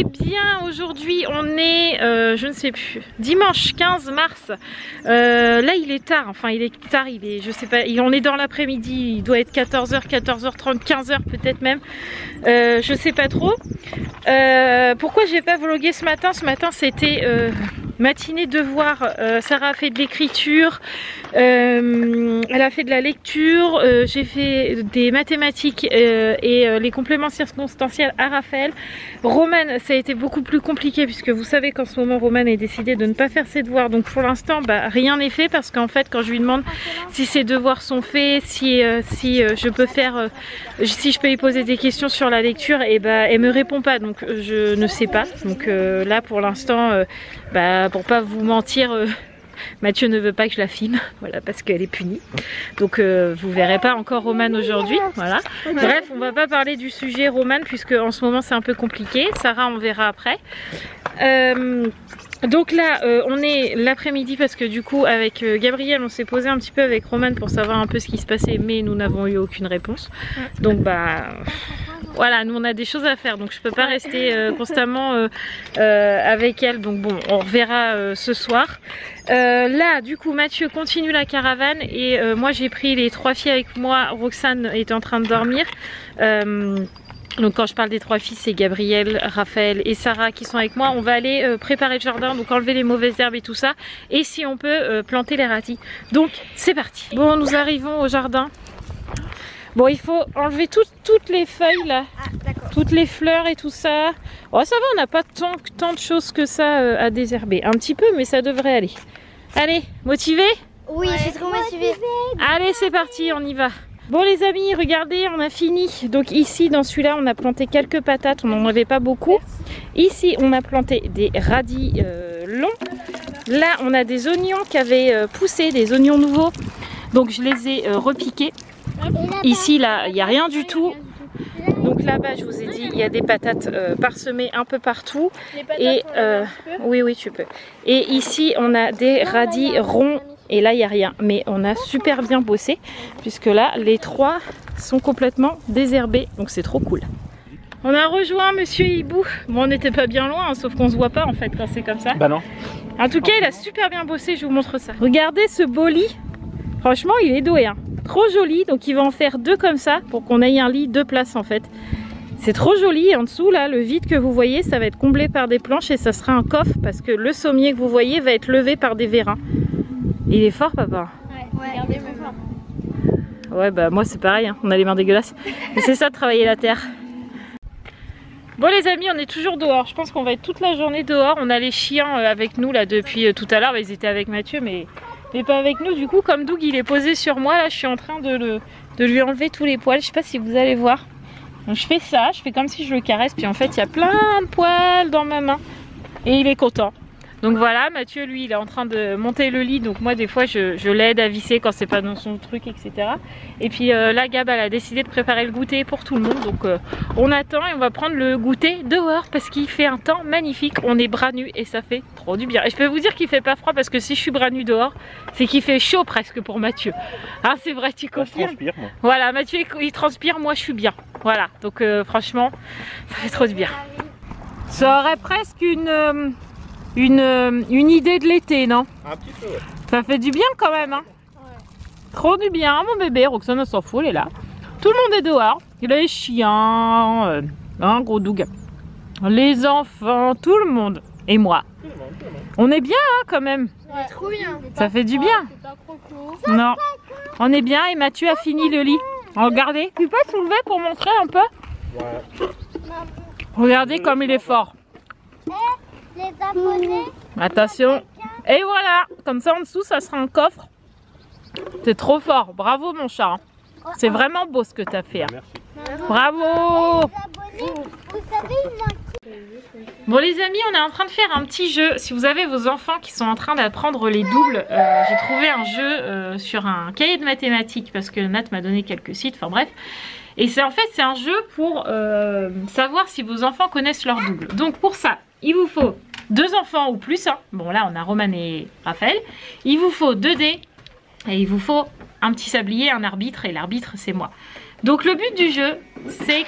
bien, aujourd'hui on est, je ne sais plus, dimanche 15 mars. Là il est tard, enfin il est tard, je sais pas, on est dans l'après-midi, il doit être 14h, 14h30, 15h peut-être même. Je sais pas trop. Pourquoi j'ai pas vlogué ce matin? Ce matin c'était matinée devoir. Sarah a fait de l'écriture, elle a fait de la lecture, j'ai fait des mathématiques et les compléments circonstanciels à Raphaël. Romane, ça a été beaucoup plus compliqué puisque vous savez qu'en ce moment Romane a décidé de ne pas faire ses devoirs, donc pour l'instant rien n'est fait, parce qu'en fait quand je lui demande si ses devoirs sont faits, si je peux faire, si je peux lui poser des questions sur la lecture, et elle me répond pas, donc je ne sais pas. Donc là pour l'instant, pour pas vous mentir, Mathieu ne veut pas que je la filme, voilà, parce qu'elle est punie. Donc vous verrez pas encore Romane aujourd'hui, voilà. Bref, on va pas parler du sujet Romane puisque en ce moment c'est un peu compliqué. Sarah, on verra après. Donc là on est l'après-midi parce que du coup avec Gabriel on s'est posé un petit peu avec Romane pour savoir un peu ce qui se passait, mais nous n'avons eu aucune réponse. Donc voilà, nous on a des choses à faire, donc je peux pas rester constamment avec elle. Donc bon, on reverra ce soir. Là du coup Mathieu continue la caravane et moi j'ai pris les 3 filles avec moi. Roxane est en train de dormir. Donc quand je parle des 3 filles, c'est Gabriel, Raphaël et Sarah qui sont avec moi. On va aller préparer le jardin, donc enlever les mauvaises herbes et tout ça. Et si on peut planter les radis. Donc c'est parti. Bon, nous arrivons au jardin. Bon, il faut enlever toutes les feuilles là, toutes les fleurs et tout ça. Oh, ça va, on n'a pas tant de choses que ça à désherber. Un petit peu, mais ça devrait aller. Allez, motivé? Oui, je suis trop motivée. Allez, c'est parti, on y va. Bon les amis, regardez, on a fini. Donc ici, dans celui-là, on a planté quelques patates, on n'en avait pas beaucoup. Ici, on a planté des radis longs. Là, on a des oignons qui avaient poussé, des oignons nouveaux. Donc je les ai repiqués. Ici, là, il n'y a rien du tout. Donc là-bas, je vous ai dit, il y a des patates parsemées un peu partout. Et oui, tu peux. Et ici, on a des radis ronds. Et là, il n'y a rien. Mais on a super bien bossé, puisque là, les 3 sont complètement désherbés. Donc c'est trop cool. On a rejoint Monsieur Hibou. Bon, on n'était pas bien loin, hein, sauf qu'on se voit pas en fait quand c'est comme ça. Bah non. En tout cas, il a super bien bossé, je vous montre ça. Regardez ce beau lit. Franchement, il est doué, hein. Trop joli. Donc il va en faire 2 comme ça, pour qu'on ait un lit 2 places en fait. C'est trop joli. En dessous, là, le vide que vous voyez, ça va être comblé par des planches et ça sera un coffre, parce que le sommier que vous voyez va être levé par des vérins. Il est fort, papa. Ouais, regardez mon main. Ouais, bah moi c'est pareil, hein. On a les mains dégueulasses. Mais c'est ça de travailler la terre. Bon les amis, on est toujours dehors. Je pense qu'on va être toute la journée dehors. On a les chiens avec nous là depuis tout à l'heure. Ils étaient avec Mathieu, mais pas avec nous. Du coup, comme Doug il est posé sur moi, là je suis en train de lui enlever tous les poils. Je sais pas si vous allez voir. Donc je fais ça, je fais comme si je le caresse. Puis en fait, il y a plein de poils dans ma main. Et il est content. Donc voilà, Mathieu lui il est en train de monter le lit, donc moi des fois je l'aide à visser quand c'est pas dans son truc, etc. Et puis là Gab elle a décidé de préparer le goûter pour tout le monde, donc on attend et on va prendre le goûter dehors parce qu'il fait un temps magnifique. On est bras nus et ça fait trop du bien. Et je peux vous dire qu'il fait pas froid, parce que si je suis bras nus dehors, c'est qu'il fait chaud presque pour Mathieu. Ah c'est vrai, tu confirmes? Je transpire, moi. Voilà, Mathieu il transpire, moi je suis bien. Voilà, donc franchement ça fait trop du bien. Ça aurait presque une idée de l'été, non? Un petit peu, ouais. Ça fait du bien quand même, hein? Ouais. Trop du bien, mon bébé. Roxane s'en fout, elle est là. Tout le monde est dehors. Les chiens, un gros Doug, les enfants, tout le monde. Et moi. Tout le monde. On est bien, hein, quand même. Ouais, trop bien. Ça fait du bien. C'est pas croco. Non. On est bien et Mathieu a fini le lit. Regardez. Tu peux soulever pour montrer un peu? Ouais. Regardez comme il est fort. Les abonnés. Attention. Et voilà. Comme ça en dessous, ça sera un coffre. C'est trop fort. Bravo mon chat. C'est vraiment beau ce que tu as fait. Hein. Merci. Bravo. Les abonnés, vous savez, il manque. Bon les amis, on est en train de faire un petit jeu. Si vous avez vos enfants qui sont en train d'apprendre les doubles, j'ai trouvé un jeu sur un cahier de mathématiques, parce que Nat m'a donné quelques sites, enfin bref. Et c'est en fait c'est un jeu pour savoir si vos enfants connaissent leurs doubles. Donc pour ça, il vous faut 2 enfants ou plus, hein. Bon là on a Romane et Raphaël. Il vous faut 2 dés et il vous faut un petit sablier, un arbitre, et l'arbitre c'est moi. Donc le but du jeu c'est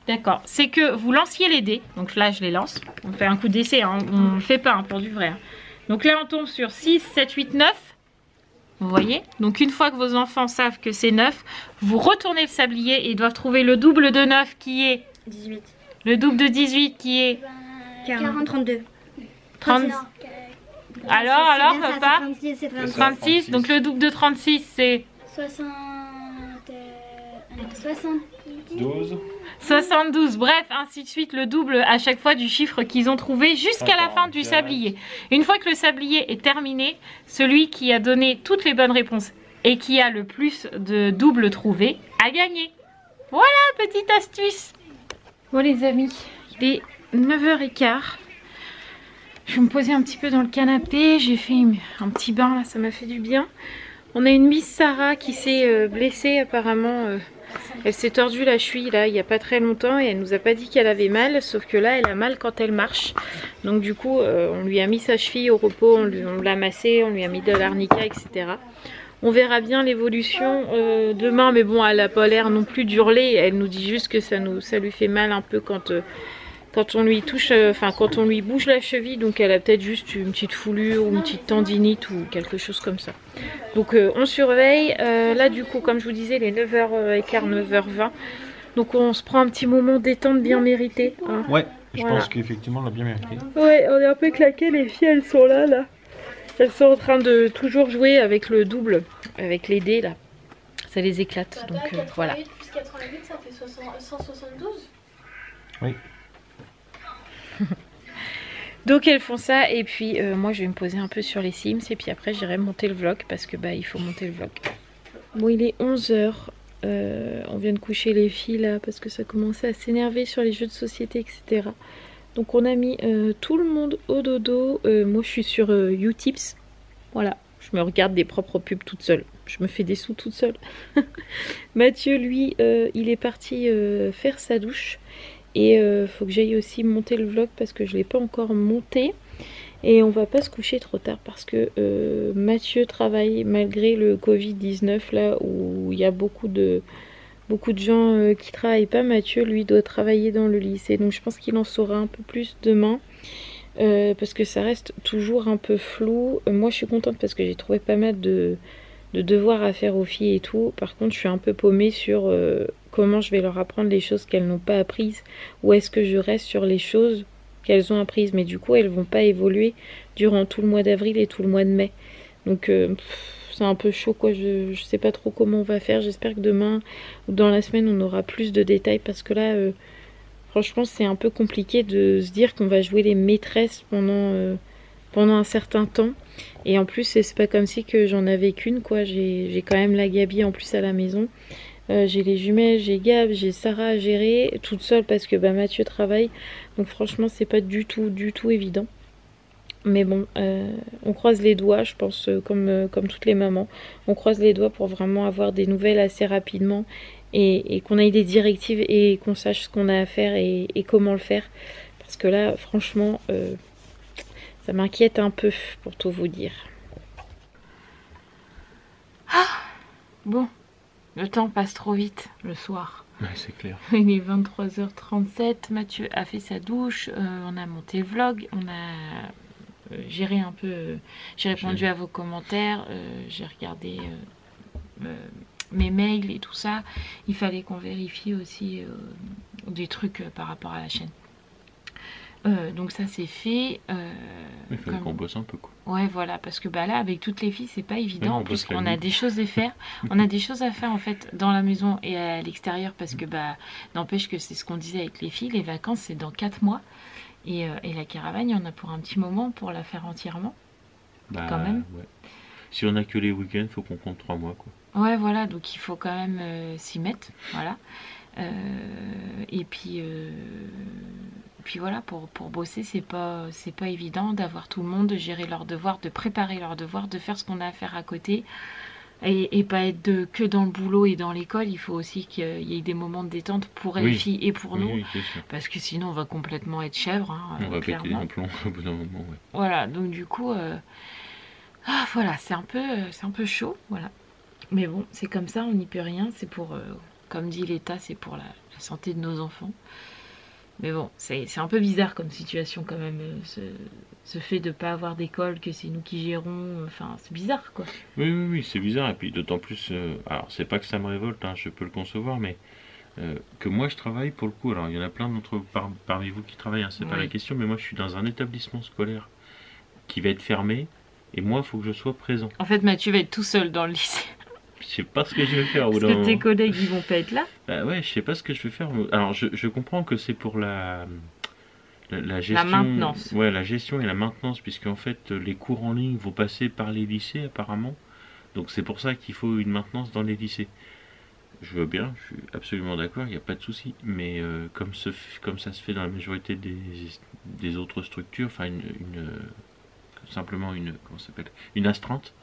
D'accord. C'est que vous lanciez les dés. Donc là, je les lance. On fait un coup d'essai, hein. On ne fait pas pour du vrai. Hein. Donc là, on tombe sur 6, 7, 8, 9. Vous voyez? Donc une fois que vos enfants savent que c'est 9, vous retournez le sablier et ils doivent trouver le double de 9 qui est 18. le double de 18 qui est 40. 32. 30. Alors, papa 36, 36. Donc le double de 36, c'est 70. 12. 72. Bref, ainsi de suite, le double à chaque fois du chiffre qu'ils ont trouvé jusqu'à la fin du sablier. Une fois que le sablier est terminé, celui qui a donné toutes les bonnes réponses et qui a le plus de doubles trouvés a gagné. Voilà, petite astuce. Bon les amis, il est 9h15. Je vais me poser un petit peu dans le canapé. J'ai fait un petit bain là, ça m'a fait du bien. On a une Miss Sarah qui s'est blessée apparemment. Elle s'est tordue la cheville là il n'y a pas très longtemps et elle nous a pas dit qu'elle avait mal, sauf que là elle a mal quand elle marche. Donc du coup on lui a mis sa cheville au repos, on l'a massée, on lui a mis de l'arnica, etc. On verra bien l'évolution demain, mais bon elle a pas l'air non plus d'hurler, elle nous dit juste que ça lui fait mal un peu quand on lui touche, quand on lui bouge la cheville, donc elle a peut-être juste une petite foulure ou une petite tendinite ou quelque chose comme ça. Donc on surveille, là du coup comme je vous disais il est 9h15, 9h20, donc on se prend un petit moment détente bien mérité. Hein. Ouais, je Voilà. pense qu'effectivement on l'a bien mérité. Ouais, on est un peu claqués, les filles elles sont là. Elles sont en train de toujours jouer avec le double, avec les dés là. Ça les éclate, donc voilà. Plus 88, ça fait 172. Oui. Donc elles font ça et puis moi je vais me poser un peu sur les Sims et puis après j'irai monter le vlog parce que il faut monter le vlog. Bon il est 11h, on vient de coucher les filles là parce que ça commençait à s'énerver sur les jeux de société, etc. Donc on a mis tout le monde au dodo. Moi je suis sur Utips, voilà, je me regarde des propres pubs toute seule. Je me fais des sous toute seule. Mathieu lui il est parti faire sa douche. Et faut que j'aille aussi monter le vlog parce que je ne l'ai pas encore monté. Et on va pas se coucher trop tard parce que Mathieu travaille malgré le Covid-19 là où il y a beaucoup de gens qui travaillent pas. Mathieu lui doit travailler dans le lycée. Donc je pense qu'il en saura un peu plus demain. Parce que ça reste toujours un peu flou. Moi je suis contente parce que j'ai trouvé pas mal de devoirs à faire aux filles et tout. Par contre je suis un peu paumée sur comment je vais leur apprendre les choses qu'elles n'ont pas apprises, ou est-ce que je reste sur les choses qu'elles ont apprises, mais du coup elles vont pas évoluer durant tout le mois d'avril et tout le mois de mai. Donc c'est un peu chaud quoi, je sais pas trop comment on va faire. J'espère que demain ou dans la semaine on aura plus de détails parce que là franchement c'est un peu compliqué de se dire qu'on va jouer les maîtresses pendant un certain temps. Et en plus c'est pas comme si que j'en avais qu'une quoi, j'ai quand même la Gabi en plus à la maison. J'ai les jumelles, j'ai Gab, j'ai Sarah à gérer toute seule parce que Mathieu travaille. Donc franchement c'est pas du tout évident. Mais bon, on croise les doigts, je pense comme toutes les mamans. On croise les doigts pour vraiment avoir des nouvelles assez rapidement. Et qu'on ait des directives et qu'on sache ce qu'on a à faire et comment le faire. Parce que là franchement ça m'inquiète un peu pour tout vous dire. Ah bon. Le temps passe trop vite le soir. Ouais, c'est clair. Il est 23h37. Mathieu a fait sa douche. On a monté le vlog. On a géré un peu. J'ai répondu à vos commentaires. J'ai regardé mes mails et tout ça. Il fallait qu'on vérifie aussi des trucs par rapport à la chaîne. Donc ça c'est fait. Il fallait qu'on bosse un peu quoi. Ouais voilà, parce que là avec toutes les filles c'est pas évident, non, en plus qu'on a des choses à faire. On a des choses à faire en fait dans la maison et à l'extérieur parce que n'empêche que c'est ce qu'on disait avec les filles, les vacances c'est dans 4 mois. Et la caravane, il y en a pour un petit moment pour la faire entièrement. Quand même. Ouais. Si on a que les week-ends, faut qu'on compte 3 mois quoi. Ouais voilà, donc il faut quand même s'y mettre. Voilà. Et puis voilà, pour bosser c'est pas évident d'avoir tout le monde, de gérer leurs devoirs, de préparer leurs devoirs, de faire ce qu'on a à faire à côté et pas être que dans le boulot et dans l'école. Il faut aussi qu'il y ait des moments de détente pour les filles et pour nous, parce que sinon on va complètement être chèvre hein, on va péter clairement. un plomb au bout d'un moment. Ouais. Voilà, donc du coup voilà, c'est un peu chaud, voilà. Mais bon, c'est comme ça, on n'y peut rien, c'est pour comme dit l'État, c'est pour la santé de nos enfants. Mais bon, c'est un peu bizarre comme situation quand même, ce fait de ne pas avoir d'école, que c'est nous qui gérons, enfin c'est bizarre quoi. Oui, c'est bizarre, et puis d'autant plus, alors c'est pas que ça me révolte, hein, je peux le concevoir, mais que moi je travaille pour le coup, alors il y en a plein d'entre parmi vous qui travaillent, hein, c'est pas la question, mais moi je suis dans un établissement scolaire qui va être fermé, et moi il faut que je sois présent. En fait Mathieu va être tout seul dans le lycée. Je sais pas ce que je vais faire. Parce que tes collègues ils vont pas être là. Bah ouais, je sais pas ce que je vais faire. Alors je comprends que c'est pour la gestion, la maintenance. Ouais, la gestion et la maintenance, puisque en fait les cours en ligne vont passer par les lycées apparemment. Donc c'est pour ça qu'il faut une maintenance dans les lycées. Je veux bien, je suis absolument d'accord, il n'y a pas de souci. Mais comme ça se fait dans la majorité des autres structures, enfin simplement comment ça s'appelle, une astreinte.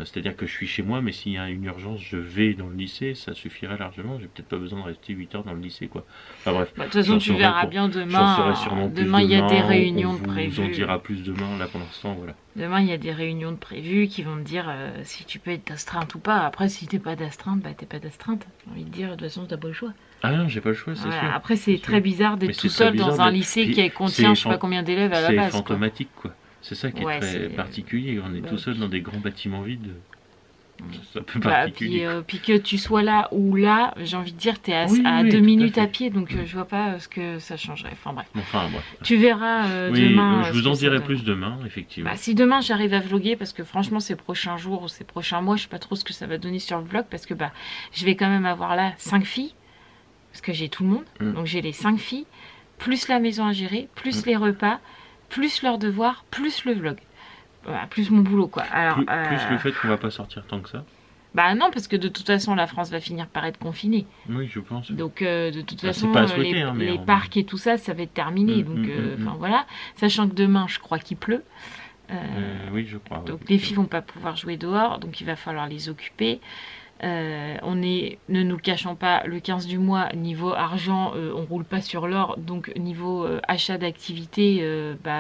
C'est-à-dire que je suis chez moi, mais s'il y a une urgence, je vais dans le lycée, ça suffirait largement. J'ai peut-être pas besoin de rester 8 heures dans le lycée, quoi. Enfin bref. De toute façon, tu verras bien demain. Demain, il y a des réunions de prévues. On vous en dira plus demain, là pour l'instant, voilà. Demain, il y a des réunions de prévues qui vont te dire si tu peux être d'astreinte ou pas. Après, si t'es pas d'astreinte, bah t'es pas d'astreinte. J'ai envie de dire, de toute façon, t'as pas le choix. Ah non, j'ai pas le choix, c'est sûr. Après, c'est très bizarre d'être tout seul dans un lycée qui contient je sais pas combien d'élèves à la base. C'est fantomatique, quoi. C'est ça qui est très particulier. On est tout seul dans des grands bâtiments vides. C'est un peu particulier. Puis que tu sois là ou là, j'ai envie de dire, t'es à 2 minutes à pied, donc je vois pas ce que ça changerait. Enfin bref. Tu verras demain. Je vous en dirai plus demain, effectivement. Si demain j'arrive à vlogger, parce que franchement ces prochains jours ou ces prochains mois, je sais pas trop ce que ça va donner sur le vlog, parce que je vais quand même avoir là 5 filles, parce que j'ai tout le monde, donc j'ai les 5 filles, plus la maison à gérer, plus les repas, plus leurs devoirs, plus le vlog. Voilà, plus mon boulot quoi. Alors, plus le fait qu'on va pas sortir tant que ça. Bah non, parce que de toute façon la France va finir par être confinée. Oui, je pense. Donc de toute façon pas à souhaiter, les parcs et tout ça, ça va être terminé. Donc voilà, sachant que demain je crois qu'il pleut. Oui, je crois. Donc les filles vont pas pouvoir jouer dehors, donc il va falloir les occuper. Ne nous cachons pas, le 15 du mois, niveau argent, on roule pas sur l'or, donc niveau achat d'activité,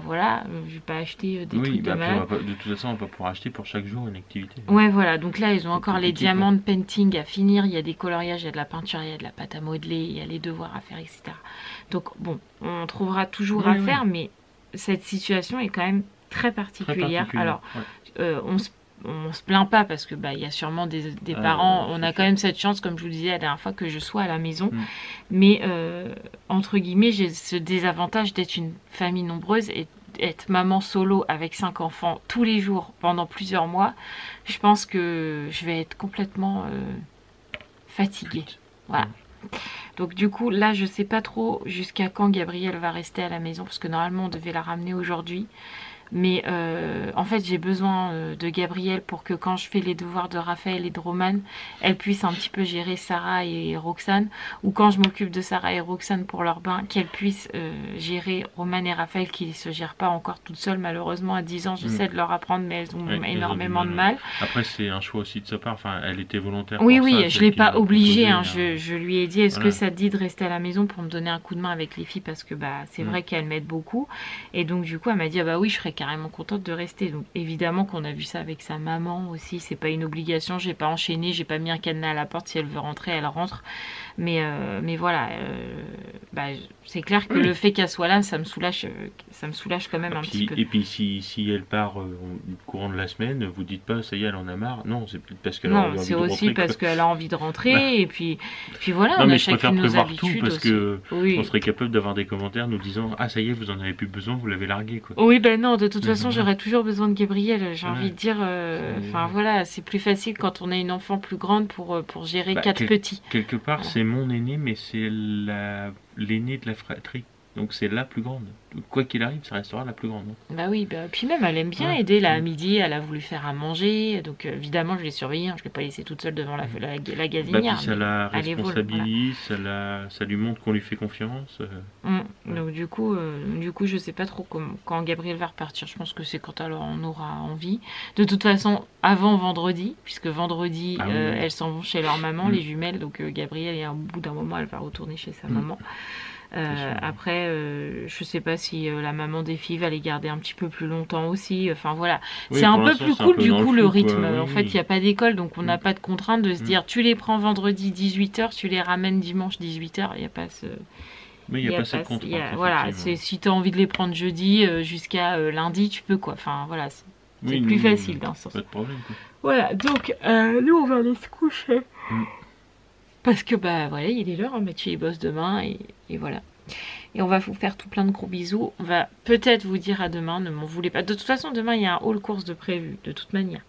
voilà, je vais pas acheter des trucs de malade. De toute façon, on va pas pouvoir acheter pour chaque jour une activité. Ouais, voilà, donc là, ils ont encore les diamants de painting à finir, il y a des coloriages, il y a de la peinture, il y a de la pâte à modeler, il y a les devoirs à faire, etc. Donc bon, on trouvera toujours à faire, mais cette situation est quand même très particulière. Alors, on se plaint pas parce que il y a sûrement des parents, on a quand même cette chance, comme je vous disais la dernière fois, que je sois à la maison, mais entre guillemets j'ai ce désavantage d'être une famille nombreuse et être maman solo avec 5 enfants tous les jours pendant plusieurs mois. Je pense que je vais être complètement fatiguée. Voilà. Donc du coup là je sais pas trop jusqu'à quand Gabrielle va rester à la maison, parce que normalement on devait la ramener aujourd'hui. Mais en fait j'ai besoin de Gabrielle pour que quand je fais les devoirs de Raphaël et de Romane, elle puisse un petit peu gérer Sarah et Roxane, ou quand je m'occupe de Sarah et Roxane pour leur bain, qu'elle puisse gérer Romane et Raphaël qui ne se gèrent pas encore toutes seules malheureusement. À 10 ans j'essaie de leur apprendre, mais elles ont énormément de mal. Après c'est un choix aussi de sa part, enfin elle était volontaire. Oui, je l'ai pas obligée, je lui ai dit est-ce que ça te dit de rester à la maison pour me donner un coup de main avec les filles, parce que c'est vrai qu'elles m'aident beaucoup, et donc du coup elle m'a dit oui je ferais carrément contente de rester. Donc évidemment qu'on a vu ça avec sa maman aussi, c'est pas une obligation, j'ai pas enchaîné, j'ai pas mis un cadenas à la porte, si elle veut rentrer elle rentre, mais voilà, c'est clair que le fait qu'elle soit là ça me soulage quand même un petit peu. Et puis si elle part au courant de la semaine, vous dites pas ça y est elle en a marre, non, c'est peut-être parce qu'elle a envie de rentrer. Non, c'est aussi parce qu'elle a envie de rentrer, et puis voilà, on a chacune nos habitudes parce que on serait capable d'avoir des commentaires nous disant ça y est vous en avez plus besoin, vous l'avez largué quoi. Oui non, de toute façon j'aurais toujours besoin de Gabrielle, j'ai envie de dire, voilà, c'est plus facile quand on a une enfant plus grande pour gérer 4 petits. Quelque part c'est mon aîné, mais c'est l'aîné de la fratrie, donc c'est la plus grande. Quoi qu'il arrive, ça restera la plus grande. Oui, puis même elle aime bien aider. Là à midi, elle a voulu faire à manger, donc évidemment je l'ai surveillée, je l'ai pas laissée toute seule devant la gazinière. Puis ça la responsabilise, ça lui montre qu'on lui fait confiance. Donc du coup je sais pas trop quand Gabrielle va repartir. Je pense que c'est quand alors on aura envie. De toute façon avant vendredi, puisque vendredi elles s'en vont chez leur maman, les jumelles. Donc Gabrielle, et au bout d'un moment elle va retourner chez sa maman. Après, je sais pas si la maman des filles va les garder un petit peu plus longtemps aussi. Enfin voilà, Oui, c'est un pour peu l'instant, plus c'est un cool peu du dans coup le le flou, rythme. quoi. En fait, il Oui. n'y a pas d'école, donc on n'a Mm. pas de contrainte de se dire tu les prends vendredi 18h, tu les ramènes dimanche 18h. Il n'y a pas ce. Mais il n'y a pas cette contrainte. Voilà, effectivement. si tu as envie de les prendre jeudi jusqu'à lundi, tu peux quoi. Enfin voilà, c'est Oui, plus nous, facile dans ce sens. Pas de problème. Quoi. Voilà, donc nous on va aller se coucher. Mm. Parce que bah voilà, il est l'heure, hein, Mathieu il bosse demain et voilà. Et on va vous faire tout plein de gros bisous. On va peut-être vous dire à demain, ne m'en voulez pas. De toute façon, demain il y a un haul course de prévu, de toute manière.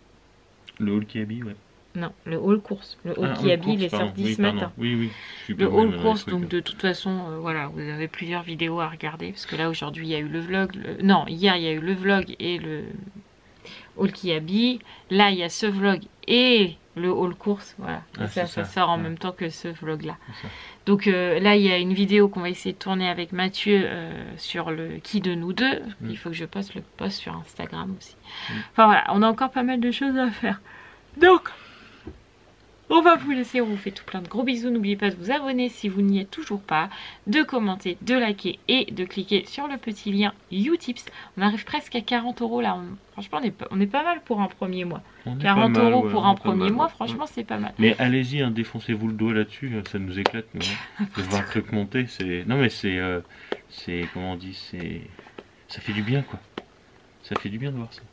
Le hall qui habille, ouais. Non, le haul course. Le haul Ah, qui hall habille, il est course, pardon. sorti Oui, ce pardon. matin. Oui, oui. Je suis Le pas mal haul dans les course, trucs, donc là. de toute façon, voilà, vous avez plusieurs vidéos à regarder. Parce que là, aujourd'hui, il y a eu le vlog. Non, hier, il y a eu le vlog et le haul qui habille. Là, il y a ce vlog et le haul course. Voilà. Et Ah, ça, c'est ça. sort en Ouais. même temps que ce vlog-là. C'est ça. Donc là, il y a une vidéo qu'on va essayer de tourner avec Mathieu sur le qui de nous deux. Il faut que je poste le post sur Instagram aussi. Enfin voilà, on a encore pas mal de choses à faire. Donc, on va vous laisser, on vous fait tout plein de gros bisous. N'oubliez pas de vous abonner si vous n'y êtes toujours pas, de commenter, de liker et de cliquer sur le petit lien Utips. On arrive presque à 40 € là. Franchement, on est pas mal pour un premier mois. On est 40 pas mal, € ouais, pour on un est pas premier mal, mois, ouais. franchement, c'est pas mal. Mais allez-y, hein, défoncez-vous le doigt là-dessus, ça nous éclate, nous. Hein. De voir le truc monter, c'est. Non, mais c'est. Comment on dit, c'est. Ça fait du bien, quoi. Ça fait du bien de voir ça.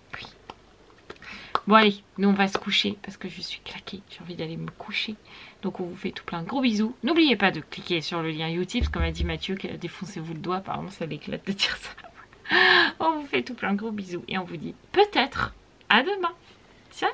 Bon allez, nous on va se coucher parce que je suis claquée, j'ai envie d'aller me coucher. Donc on vous fait tout plein de gros bisous. N'oubliez pas de cliquer sur le lien Utip, comme a dit Mathieu, défoncez-vous le doigt, apparemment ça l'éclate de dire ça. On vous fait tout plein de gros bisous et on vous dit peut-être à demain. Ciao.